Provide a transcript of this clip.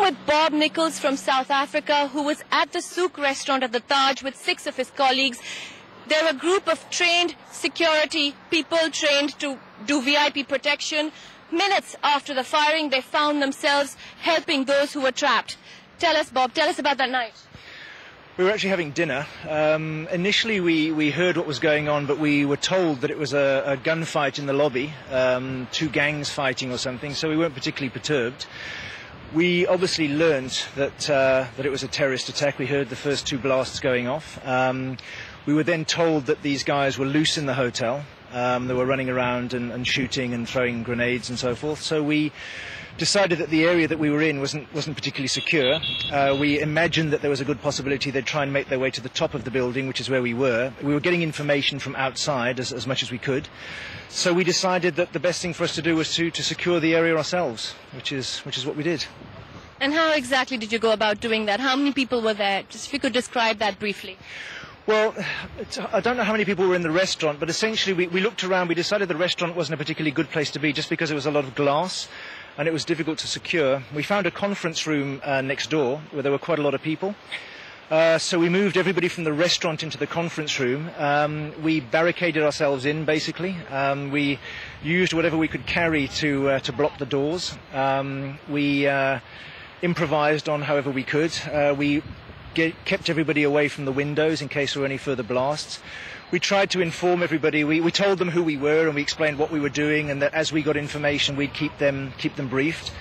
with Bob Nichols from South Africa, who was at the Souk restaurant at the Taj with 6 of his colleagues. They're a group of trained security people trained to do VIP protection. Minutes after the firing, they found themselves helping those who were trapped. Tell us, Bob, tell us about that night. We were actually having dinner. Initially, we heard what was going on, but we were told that it was a gunfight in the lobby, 2 gangs fighting or something, so we weren't particularly perturbed. We obviously learned that it was a terrorist attack. We heard the first 2 blasts going off. We were then told that these guys were loose in the hotel. They were running around and shooting and throwing grenades and so forth. So we decided that the area that we were in wasn't particularly secure. We imagined that there was a good possibility they'd try and make their way to the top of the building, which is where we were. We were getting information from outside as much as we could. So we decided that the best thing for us to do was to secure the area ourselves, which is what we did. And how exactly did you go about doing that? How many people were there? Just if you could describe that briefly. Well, I don't know how many people were in the restaurant, but essentially we looked around. We decided the restaurant wasn't a particularly good place to be just because there was a lot of glass and it was difficult to secure. We found a conference room next door where there were quite a lot of people. So we moved everybody from the restaurant into the conference room. We barricaded ourselves in, basically. We used whatever we could carry to block the doors. We improvised on however we could. We kept everybody away from the windows in case there were any further blasts. We tried to inform everybody. We told them who we were and we explained what we were doing, and that as we got information we'd keep them briefed.